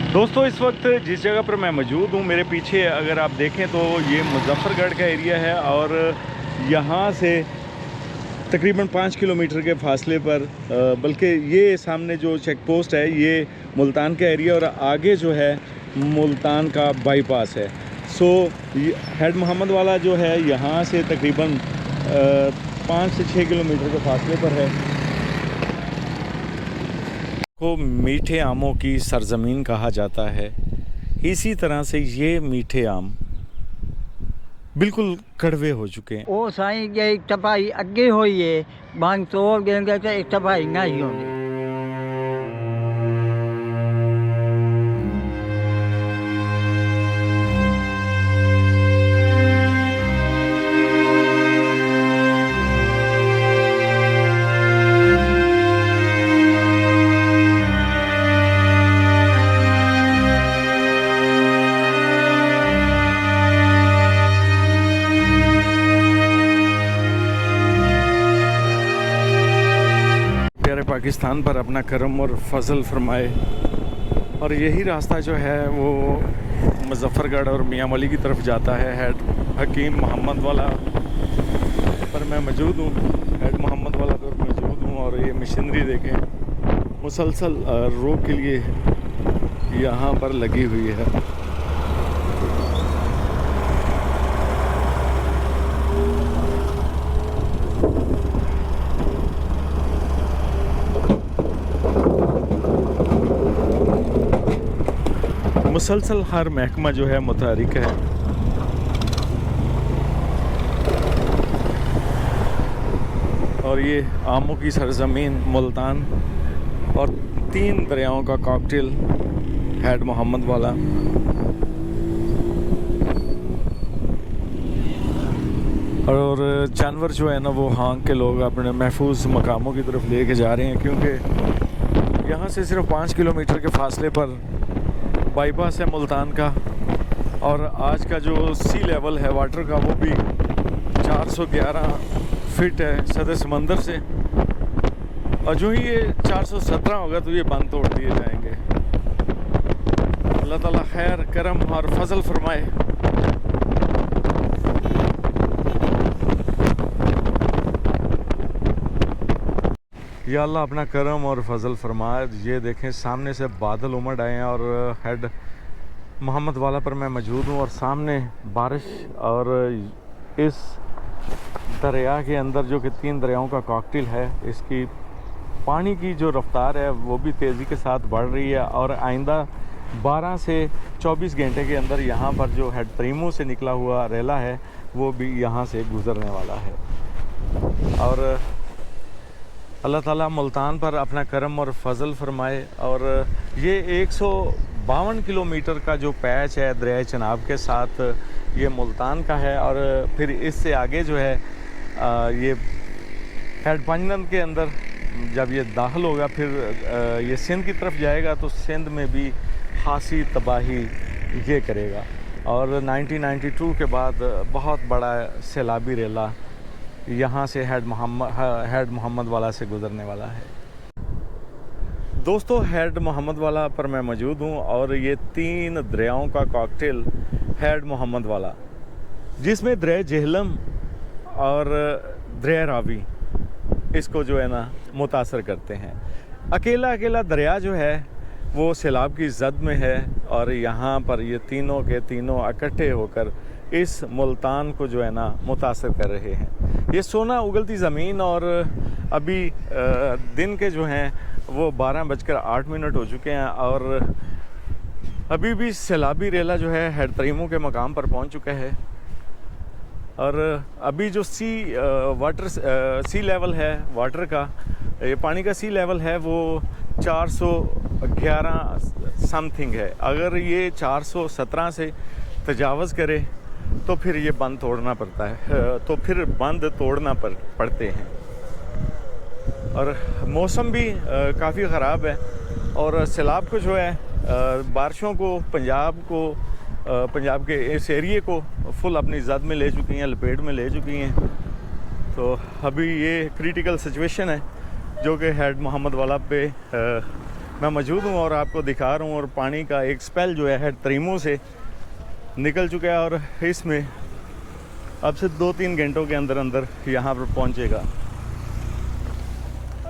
दोस्तों इस वक्त जिस जगह पर मैं मौजूद हूँ, मेरे पीछे अगर आप देखें तो ये मुजफ्फरगढ़ का एरिया है और यहाँ से तकरीबन 5 किलोमीटर के फासले पर बल्कि ये सामने जो चेक पोस्ट है ये मुल्तान का एरिया और आगे जो है मुल्तान का बाईपास है। सो हेड मोहम्मद वाला जो है यहाँ से तकरीबन 5 से 6 किलोमीटर के फासले पर है। को मीठे आमों की सरजमीन कहा जाता है। इसी तरह से ये मीठे आम बिल्कुल कड़वे हो चुके हैं। ਉਹ ਸਾਈਂ ਜੇ ਇੱਕ ਭਾਈ ਅੱਗੇ ਹੋਈਏ ਬੰਗ ਤੋੜ ਦੇਂਗੇ ਤੇ ਇੱਕ ਭਾਈ ਨਾ ਹੀ ਹੋਵੇ। पाकिस्तान पर अपना करम और फजल फरमाए। और यही रास्ता जो है वो मुजफ्फरगढ़ और मियाँ वाली की तरफ जाता है। हेड हकीम मोहम्मद वाला पर मैं मौजूद हूँ, हेड मोहम्मद वाला पर मौजूद हूँ। और ये मशीनरी देखें मुसलसल रो के लिए यहाँ पर लगी हुई है। मुसलसल हर महकमा जो है मुतहरिक है। और ये आमों की सरजमीन मुल्तान और 3 दरियाओं का कॉकटेल हेड मोहम्मद वाला। और जानवर जो है ना वो हाँक के लोग अपने महफूज मकामों की तरफ लेके जा रहे हैं, क्योंकि यहाँ से सिर्फ 5 किलोमीटर के फासले पर बाईपास है मुल्तान का। और आज का जो सी लेवल है वाटर का वो भी 411 फीट है सतह समंदर से। और जो ही ये 417 होगा तो ये बांध तोड़ दिए जाएंगे। अल्लाह ताला खैर करम और फजल फरमाए। या अल्लाह अपना करम और फजल फरमाए। ये देखें सामने से बादल उमड़ आए हैं और हेड मोहम्मद वाला पर मैं मौजूद हूँ और सामने बारिश। और इस दरिया के अंदर जो कि 3 दरियाओं का कॉकटेल है, इसकी पानी की जो रफ्तार है वो भी तेज़ी के साथ बढ़ रही है। और आइंदा 12 से 24 घंटे के अंदर यहाँ पर जो हेड प्रीमो से निकला हुआ रेला है वो भी यहाँ से गुज़रने वाला है। और अल्लाह ताला मुल्तान पर अपना करम और फजल फरमाए। और ये 152 किलोमीटर का जो पैच है दरिया चनाब के साथ ये मुल्तान का है। और फिर इससे आगे जो है ये हेड पंजनंद के अंदर जब ये दाखिल होगा फिर ये सिंध की तरफ जाएगा तो सिंध में भी खासी तबाही ये करेगा। और 1992 के बाद बहुत बड़ा सैलाबी रेला यहाँ से हेड मोहम्मद वाला से गुज़रने वाला है। दोस्तों हेड मोहम्मद वाला पर मैं मौजूद हूँ और ये 3 दरियाओं का कॉकटेल हेड मोहम्मद वाला, जिसमें दरिया जेहलम और दरिया रावी इसको जो है ना मुतासर करते हैं। अकेला अकेला दरिया जो है वो सैलाब की जद में है और यहाँ पर ये तीनों के तीनों इकट्ठे होकर इस मुल्तान को जो है ना मुतासर कर रहे हैं। ये सोना उगलती ज़मीन। और अभी दिन के जो हैं वो 12:08 हो चुके हैं और अभी भी सैलाबी रेला जो है हेड तरीमों के मकाम पर पहुंच चुका है। और अभी जो सी लेवल है वाटर का, ये पानी का सी लेवल है वो 411 समथिंग है। अगर ये 417 से तजावज़ करे तो फिर ये बंद तोड़ना पड़ता है, तो फिर बंद तोड़ना पड़ते हैं। और मौसम भी काफ़ी ख़राब है और सैलाब को जो है बारिशों को पंजाब के इस एरिए को फुल अपनी ज़द में ले चुकी हैं, लपेट में ले चुकी हैं। तो अभी ये क्रिटिकल सिचुएशन है जो कि हेड मोहम्मद वाला पे मैं मौजूद हूँ और आपको दिखा रहा हूँ। और पानी का एक स्पेल जो है हेड त्रीमो से निकल चुका है और इसमें अब से 2-3 घंटों के अंदर अंदर यहाँ पर पहुँचेगा।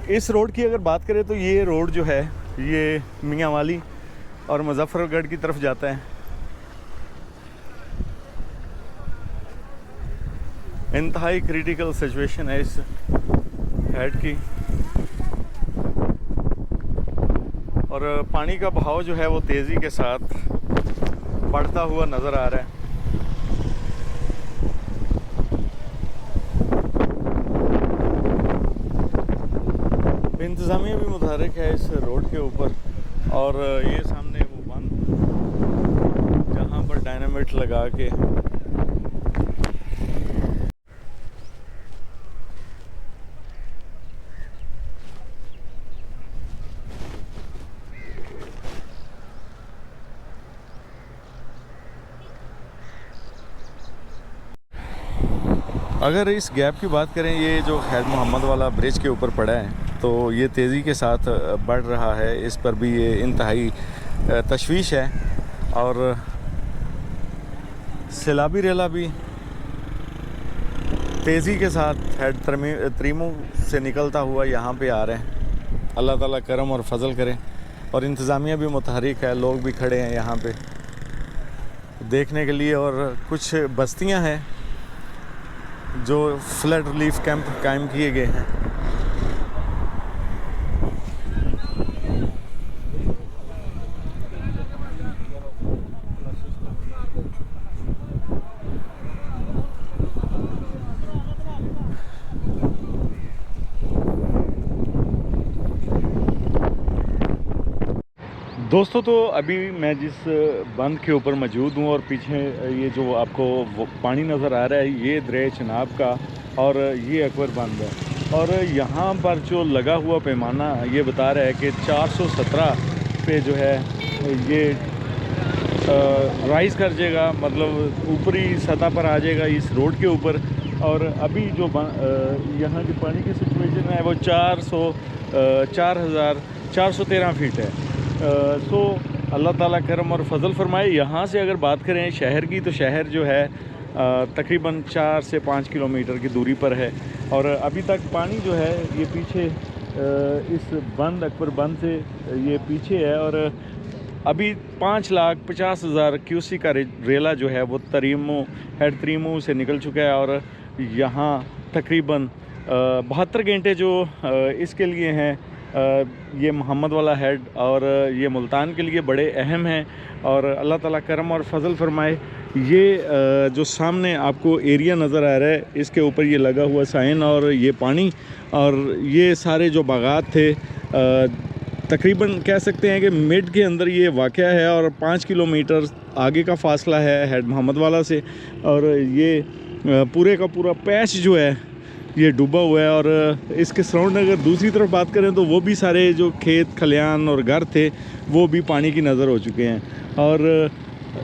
इस रोड की अगर बात करें तो ये रोड जो है ये मियाँ वाली और मुजफ्फरगढ़ की तरफ जाता है। इंतहाई क्रिटिकल सिचुएशन है इस हेड की और पानी का बहाव जो है वो तेज़ी के साथ बढ़ता हुआ नज़र आ रहा है। इंतज़ामिया भी मुतहरिक है इस रोड के ऊपर और ये सामने वो बंद जहाँ पर डायनामाइट लगा के अगर इस गैप की बात करें, ये जो खैर मोहम्मद वाला ब्रिज के ऊपर पड़ा है तो ये तेज़ी के साथ बढ़ रहा है। इस पर भी ये इंतहाई तशवीश है और सैलाबी रेला भी तेज़ी के साथ हेड त्रीमो से निकलता हुआ यहाँ पे आ रहे हैं। अल्लाह ताला करम और फजल करे और इंतज़ामिया भी मुतहरिक है, लोग भी खड़े हैं यहाँ पे देखने के लिए और कुछ बस्तियाँ हैं जो फ्लड रिलीफ कैंप कायम किए गए हैं। दोस्तों, तो अभी मैं जिस बंद के ऊपर मौजूद हूँ और पीछे ये जो आपको वो पानी नज़र आ रहा है ये दरिया चिनाब का और ये अकबर बंद है। और यहाँ पर जो लगा हुआ पैमाना ये बता रहा है कि 417 पे जो है ये राइज़ कर जाएगा, मतलब ऊपरी सतह पर आ जाएगा इस रोड के ऊपर। और अभी जो यहाँ की पानी की सिचुएशन है वो 4,413 फीट है। सो अल्लाह ताला करम और फजल फरमाए। यहाँ से अगर बात करें शहर की तो शहर जो है तकरीबन 4 से 5 किलोमीटर की दूरी पर है और अभी तक पानी जो है ये पीछे इस बंद अकबर बंद से ये पीछे है और अभी 5,50,000 क्यूसी का रेला जो है वो हेड त्रीमो से निकल चुका है और यहाँ तकरीबन 72 घंटे जो इसके लिए हैं ये मोहम्मद वाला हेड और ये मुल्तान के लिए बड़े अहम हैं और अल्लाह ताला करम और फजल फरमाए। ये जो सामने आपको एरिया नज़र आ रहा है इसके ऊपर ये लगा हुआ साइन और ये पानी और ये सारे जो बागात थे तकरीबन कह सकते हैं कि मिड के अंदर ये वाक़या है और 5 किलोमीटर आगे का फ़ासला है हेड मोहम्मद वाला से और ये पूरे का पूरा पैच जो है ये डूबा हुआ है। और इसके सराउंड अगर दूसरी तरफ बात करें तो वो भी सारे जो खेत खलियान और घर थे वो भी पानी की नज़र हो चुके हैं। और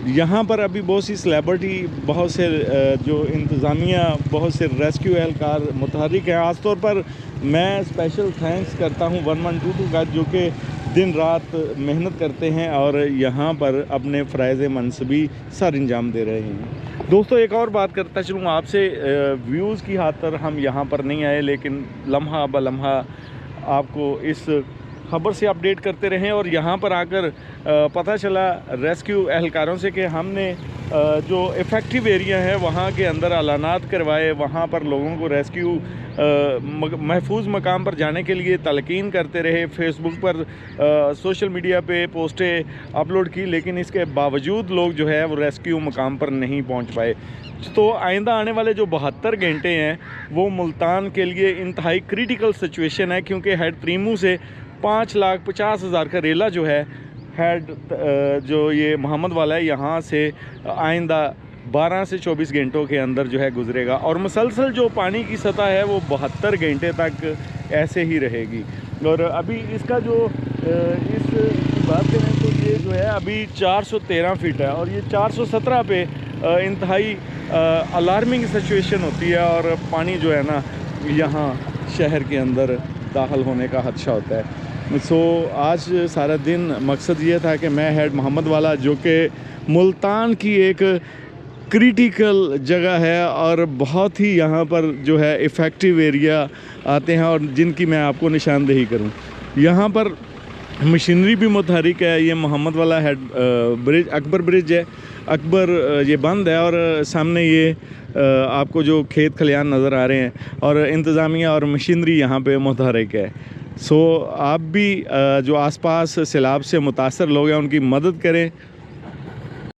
यहाँ पर अभी बहुत सी सेलिब्रिटी, बहुत से जो इंतज़ामिया, बहुत से रेस्क्यू एहलकार मुतहरिक हैं। ख़ास तौर पर मैं स्पेशल थैंक्स करता हूँ 1122 का, जो कि दिन रात मेहनत करते हैं और यहाँ पर अपने फ़राइज़ मनसबी सर अंजाम दे रहे हैं। दोस्तों, एक और बात करता चलूँ आपसे, व्यूज़ की खातिर हम यहाँ पर नहीं आए, लेकिन लम्हा ब लम्हा आपको इस खबर से अपडेट करते रहें। और यहाँ पर आकर पता चला रेस्क्यू एहलकारों से कि हमने जो इफ़ेक्टिव एरिया है वहाँ के अंदर अलानात करवाए, वहाँ पर लोगों को रेस्क्यू महफूज मकाम पर जाने के लिए तलकीन करते रहे, फेसबुक पर सोशल मीडिया पे पोस्टें अपलोड की, लेकिन इसके बावजूद लोग जो है वो रेस्क्यू मकाम पर नहीं पहुंच पाए। तो आइंदा आने वाले जो 72 घंटे हैं वो मुल्तान के लिए इंतहाई क्रिटिकल सिचुएशन है, क्योंकि हेड त्रीमो से 5,50,000 का रेला जो है हेड जो ये मोहम्मद वाला है यहाँ से आइंदा 12 से 24 घंटों के अंदर जो है गुजरेगा और मुसलसल जो पानी की सतह है वो 72 घंटे तक ऐसे ही रहेगी। और अभी इसका जो इस बात करें तो ये जो है अभी 413 फीट है और ये 417 पे इंतहाई अलार्मिंग सिचुएशन होती है और पानी जो है ना यहाँ शहर के अंदर दाखिल होने का खदशा होता है। सो आज सारा दिन मकसद ये था कि मैं हेड मोहम्मद वाला, जो कि मुल्तान की एक क्रिटिकल जगह है और बहुत ही यहाँ पर जो है इफ़ेक्टिव एरिया आते हैं और जिनकी मैं आपको निशानदेही करूँ। यहाँ पर मशीनरी भी मुतहरिक है। ये मोहम्मद वाला हेड ब्रिज, अकबर ब्रिज है। अकबर ये बंद है और सामने ये आपको जो खेत खलियान नज़र आ रहे हैं और इंतज़ामिया और मशीनरी यहाँ पे मुतहरिक है। सो आप भी जो आसपास सैलाब से मुतासर लोग हैं उनकी मदद करें